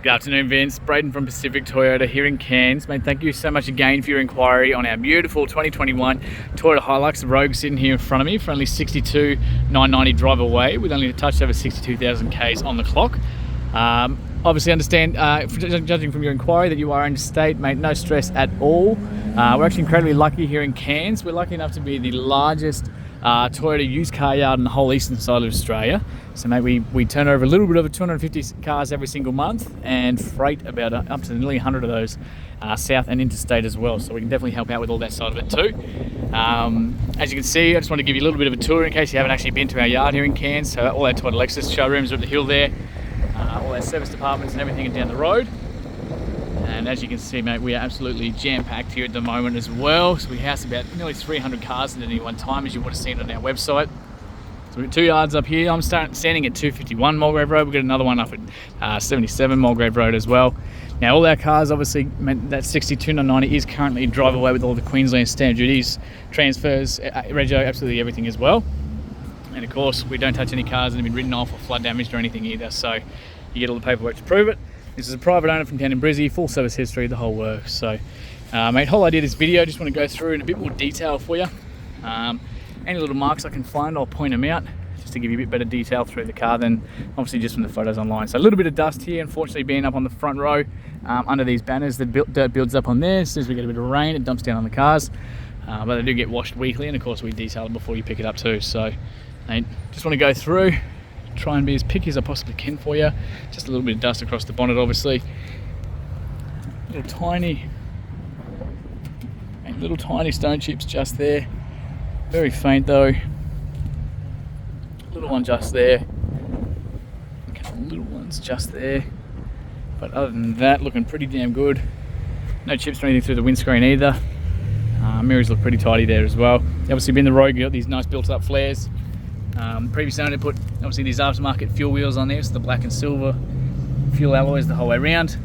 Good afternoon, Vince. Braden from Pacific Toyota here in Cairns. Mate, thank you so much again for your inquiry on our beautiful 2021 Toyota Hilux Rogue sitting here in front of me for only $62,990 drive away with only a touch over 62,000 Ks on the clock. Obviously understand, judging from your inquiry, that you are interstate, mate, no stress at all. We're actually incredibly lucky here in Cairns. We're lucky enough to be the largest Toyota used car yard in the whole eastern side of Australia. So mate, we turn over a little bit over 250 cars every single month and freight about up to nearly 100 of those south and interstate as well. So we can definitely help out with all that side of it too. As you can see, I just want to give you a little bit of a tour in case you haven't actually been to our yard here in Cairns. So all our Toyota Lexus showrooms are up the hill there. All our service departments and everything are down the road. And as you can see, mate, we are absolutely jam-packed here at the moment as well. So we house about nearly 300 cars at any one time, as you would have seen on our website. So we've got two yards up here. I'm standing at 251 Mulgrave Road. We've got another one up at 77 Mulgrave Road as well. Now, all our cars, obviously, that 62,990 is currently drive away with all the Queensland stamp duties, transfers, rego, absolutely everything as well. And of course, we don't touch any cars that have been written off or flood damaged or anything either. So you get all the paperwork to prove it. This is a private owner from down in Brizzy, full service history, the whole works. So, mate, whole idea of this video, just want to go through in a bit more detail for you. Any little marks I can find, I'll point them out, just to give you a bit better detail through the car than obviously just from the photos online. So a little bit of dust here, unfortunately, being up on the front row under these banners. The dirt builds up on there. As soon as we get a bit of rain, it dumps down on the cars. But they do get washed weekly, and of course we detail them before you pick it up too. So, mate, just want to go through, try and be as picky as I possibly can for you. Just a little bit of dust across the bonnet, obviously. Little tiny stone chips just there. Very faint though. Little one just there. A couple little ones just there. But other than that, looking pretty damn good. No chips or anything through the windscreen either. Mirrors look pretty tidy there as well. Obviously, being the Rogue, you got these nice built-up flares. Previous owner put obviously these aftermarket fuel wheels on there, so the black and silver fuel alloys the whole way around.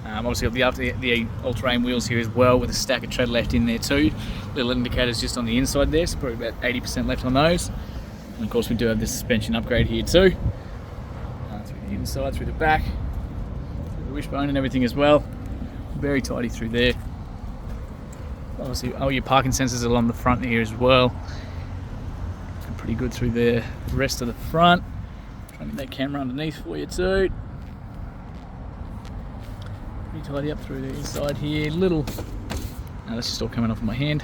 Obviously got the all-terrain wheels here as well, with a stack of tread left in there too. Little indicators just on the inside there, so probably about 80% left on those. And of course we do have the suspension upgrade here too. Through the inside, through the back, through the wishbone and everything as well. Very tidy through there. Obviously all your parking sensors are along the front here as well. Pretty good through there. The rest of the front. Trying to get that camera underneath for you too. Pretty tidy up through the inside here. That's just all coming off of my hand.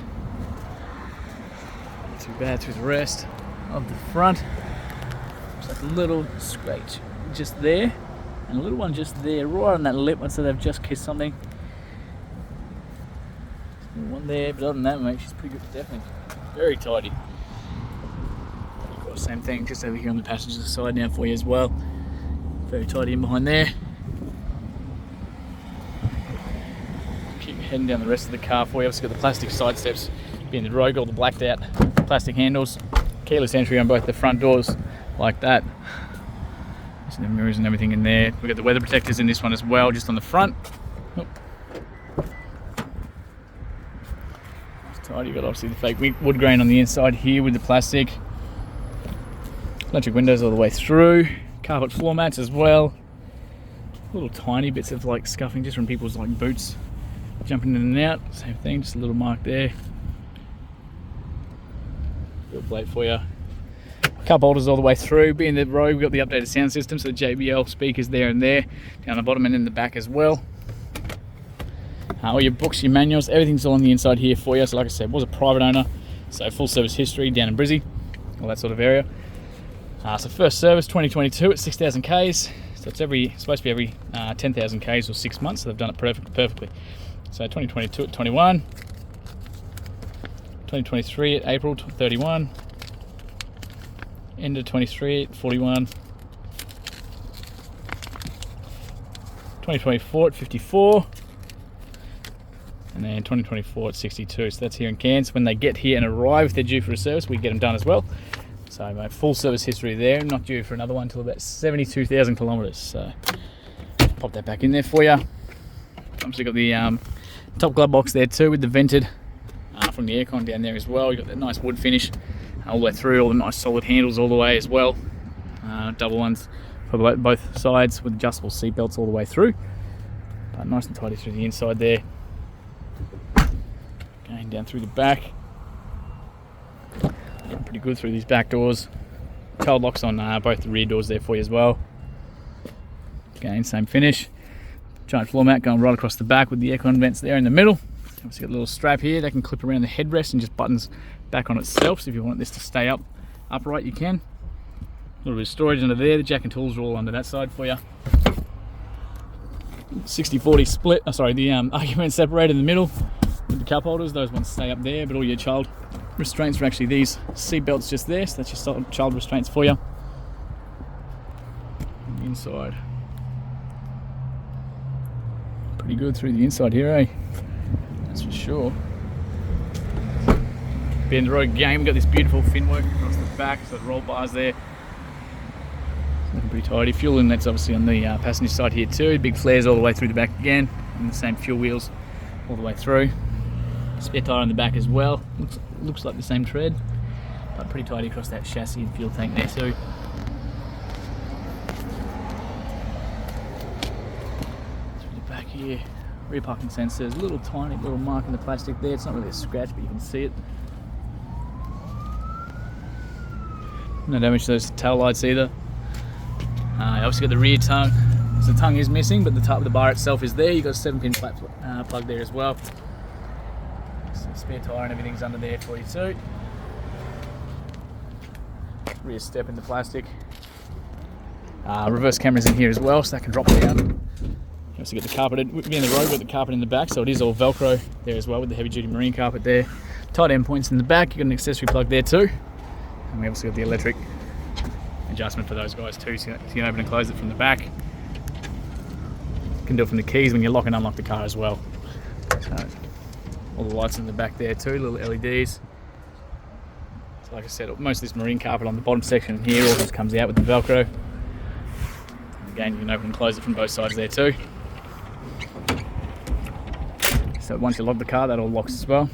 Not too bad through the rest of the front. Just like a little scratch just there, and a little one just there, right on that lip. I'd say they've just kissed something. One there, but other than that, mate, she's pretty good, definitely. Very tidy. Of course, same thing, just over here on the passenger side now for you as well. Very tidy in behind there. Keep heading down the rest of the car for you. Obviously got the plastic side steps, being the Rogue, all the blacked out plastic handles, keyless entry on both the front doors, like that. There's the mirrors and everything in there. We've got the weather protectors in this one as well, just on the front. Oh. Tidy. You've got obviously the fake wood grain on the inside here with the plastic. Electric windows all the way through. Carpet floor mats as well. Little tiny bits of like scuffing just from people's like boots jumping in and out. Same thing, just a little mark there. Little plate for you. Cup holders all the way through. Being the Rogue, we've got the updated sound system, so the JBL speakers there and there, down the bottom and in the back as well. All your books, your manuals, everything's all on the inside here for you. So like I said, was a private owner, so full service history down in Brizzy, all that sort of area. So first service 2022 at 6,000 Ks. So it's supposed to be every 10,000 Ks or 6 months. So they've done it perfectly. So 2022 at 21, 2023 at April 31, end of 23 at 41, 2024 at 54. And then 2024 at 62, so that's here in Cairns. When they get here and arrive, if they're due for a service, we get them done as well. So mate, full service history there, not due for another one until about 72,000 kilometres. So pop that back in there for you. Obviously got the top glove box there too with the vented from the aircon down there as well. You've got that nice wood finish all the way through, all the nice solid handles all the way as well. Double ones for both sides with adjustable seat belts all the way through. But nice and tidy through the inside there. Going down through the back. Pretty good through these back doors. Child locks on both the rear doors there for you as well. Again, same finish. Giant floor mat going right across the back with the aircon vents there in the middle. Obviously got a little strap here that can clip around the headrest and just buttons back on itself. So if you want this to stay upright, you can. A little bit of storage under there. The jack and tools are all under that side for you. 60-40 split. The argument separator in the middle with the cup holders. Those ones stay up there, but all your child restraints are actually these seat belts just there. So that's your child restraints for you. Inside. Pretty good through the inside here, eh? That's for sure. Being the road game, we've got this beautiful fin work across the back, so the roll bars there. Looking pretty tidy. Fuel inlet's obviously on the passenger side here too. Big flares all the way through the back again, and the same fuel wheels all the way through. Spare tyre on the back as well. Looks like the same tread, but pretty tidy across that chassis and fuel tank there too. Through the back here, rear parking sensors, a little tiny little mark in the plastic there. It's not really a scratch, but you can see it. No damage to those tail lights either. Obviously got the rear tongue. So the tongue is missing, but the top of the bar itself is there. You've got a 7-pin flat plug there as well. So spare tyre and everything's under there for you too. Rear step in the plastic. Reverse cameras in here as well, so that can drop down. You also get the carpeted, being the road with the carpet in the back, so it is all Velcro there as well with the heavy duty marine carpet there. Tight end points in the back. You've got an accessory plug there too. And we obviously got the electric adjustment for those guys too, so you can open and close it from the back. You can do it from the keys when you lock and unlock the car as well. So, all the lights in the back there too, little LEDs. So like I said, most of this marine carpet on the bottom section here all just comes out with the Velcro. And again, you can open and close it from both sides there too. So once you lock the car, that all locks as well.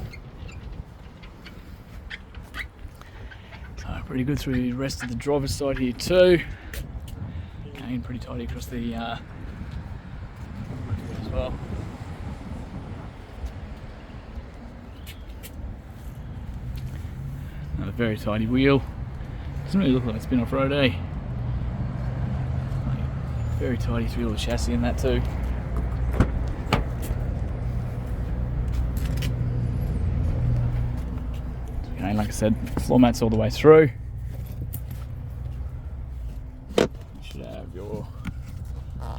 Pretty good through the rest of the driver's side here too. Again, pretty tidy across the as well. Another very tidy wheel. Doesn't really look like it's been off-road, eh? Very tidy through the chassis in that too. Again, like I said, floor mats all the way through. Should have your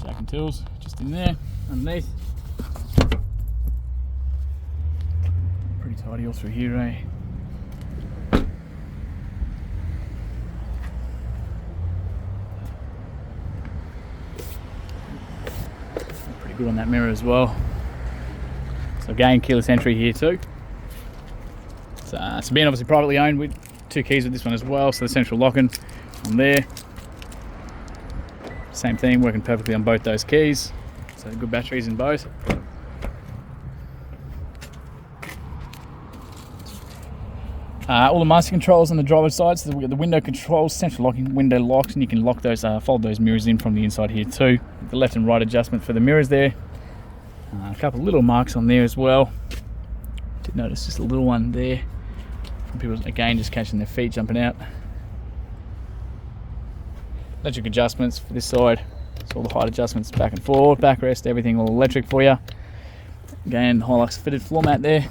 jack and tools just in there, underneath. Pretty tidy all through here, eh? Pretty good on that mirror as well. So again, keyless entry here too. So being obviously privately owned with 2 keys with this one as well, so the central locking on there. Same thing, working perfectly on both those keys. So good batteries in both. All the master controls on the driver's side, so we've got the window controls, central locking, window locks, and you can lock those, fold those mirrors in from the inside here too. The left and right adjustment for the mirrors there. A couple of little marks on there as well. Did notice just a little one there. From people, again, just catching their feet jumping out. Electric adjustments for this side. So all the height adjustments back and forward, backrest, everything all electric for you. Again, Hilux fitted floor mat there.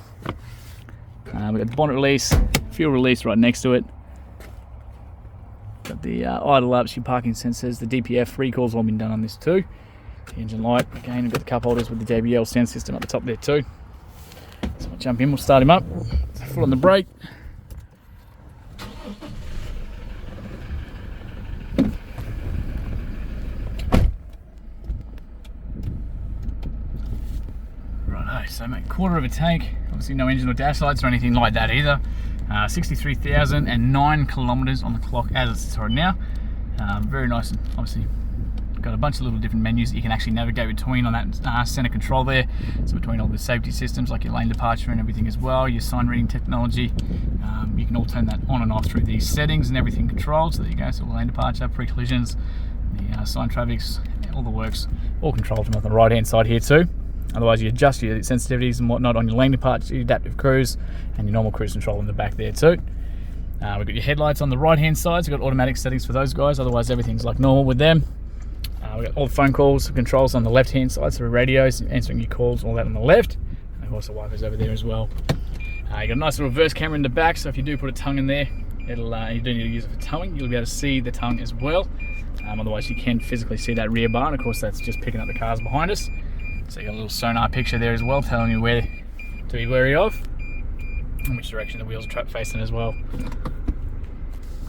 We've got the bonnet release, fuel release right next to it. Got the idle ups, your parking sensors, the DPF recalls all been done on this too. The engine light, again, we've got the cup holders with the JBL sound system at the top there too. So I'll jump in, we'll start him up. Foot on the brake. Righto, so mate, quarter of a tank. Obviously no engine or dash lights or anything like that either. 63,009 kilometers on the clock as it sits right now. Very nice, and obviously got a bunch of little different menus that you can actually navigate between on that center control there. So between all the safety systems like your lane departure and everything as well, your sign reading technology, you can all turn that on and off through these settings and everything controlled. So there you go, so lane departure, pre-collisions, The sign traffics, all the works, all controlled from on the right hand side here too. Otherwise, you adjust your sensitivities and whatnot on your lane departure, your adaptive cruise, and your normal cruise control in the back there too. We've got your headlights on the right hand side, so we've got automatic settings for those guys. Otherwise, everything's like normal with them. We've got all the phone calls, controls on the left hand side, so radios, answering your calls, all that on the left. And of course, the wipers over there as well. You got a nice little reverse camera in the back, so if you do put a tongue in there, you do need to use it for towing. You'll be able to see the tongue as well. Otherwise, you can physically see that rear bar, and of course, that's just picking up the cars behind us. So you got a little sonar picture there as well, telling you where to be wary of and which direction the wheels are facing as well.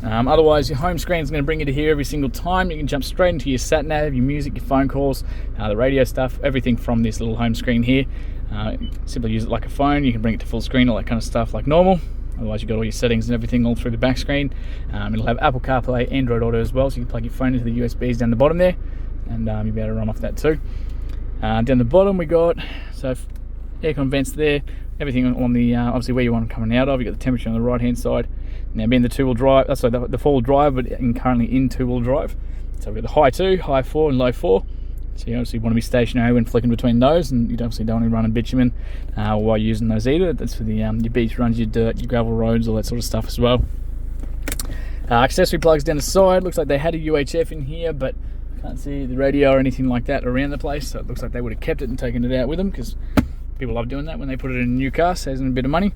Otherwise, your home screen is going to bring you to here every single time. You can jump straight into your sat nav, your music, your phone calls, the radio stuff, everything from this little home screen here. Simply use it like a phone. You can bring it to full screen, all that kind of stuff like normal. Otherwise, you've got all your settings and everything all through the back screen. It'll have Apple CarPlay, Android Auto as well, so you can plug your phone into the USBs down the bottom there, and you'll be able to run off that too. Down the bottom we got aircon vents there, everything on the obviously where you want them coming out of. You've got the temperature on the right hand side. Now being the two-wheel drive, that's like the four-wheel drive, but currently in two-wheel drive. So we've got the high 2, high 4 and low 4. So you obviously want to be stationary when flicking between those, and you obviously don't want to be running bitumen while using those either. That's for the your beach runs, your dirt, your gravel roads, all that sort of stuff as well. Accessory plugs down the side. Looks like they had a UHF in here, but can't see the radio or anything like that around the place. So it looks like they would have kept it and taken it out with them, because people love doing that when they put it in a new car, saves them a bit of money.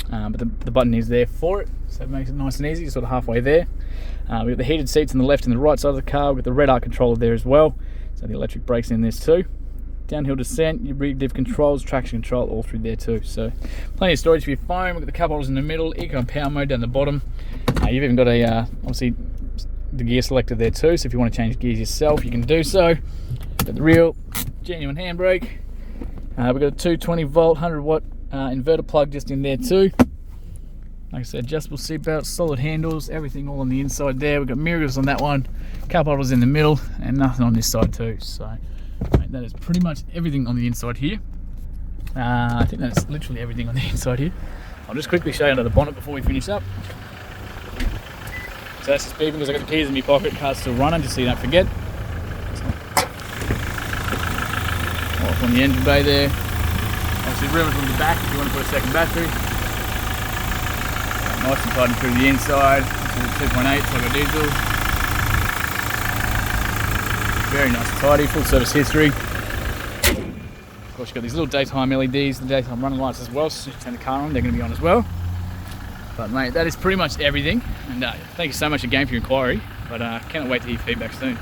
But the button is there for it, so it makes it nice and easy, sort of halfway there. We've got the heated seats on the left and the right side of the car. We've got the red arc controller there as well, so the electric brakes in this too. Downhill descent, your rear diff controls, traction control, all through there too. So plenty of storage for your phone. We've got the cup holders in the middle, eco and power mode down the bottom. You've even got a obviously the gear selector there too, so if you want to change gears yourself, you can do so. Got the real genuine handbrake. We've got a 220 volt 100 watt inverter plug just in there too. Like I said, adjustable seat belts, solid handles, everything all on the inside there. We've got mirrors on that one, cup holders in the middle, and nothing on this side too. So mate, that is pretty much everything on the inside here. I think that's literally everything on the inside here. I'll just quickly show you under the bonnet before we finish up. So that's just beeping because I've got the keys in my pocket, car's still running, just so you don't forget. Off on the engine bay there. Obviously rimmers on the back if you want to put a second battery. Nice and tight and through the inside. 2.8 turbo diesel. Very nice and tidy, full service history. Of course you've got these little daytime LEDs, the daytime running lights as well, so you turn the car on, they're going to be on as well. But mate, that is pretty much everything, and thank you so much again for your inquiry, but cannot wait to hear feedback soon.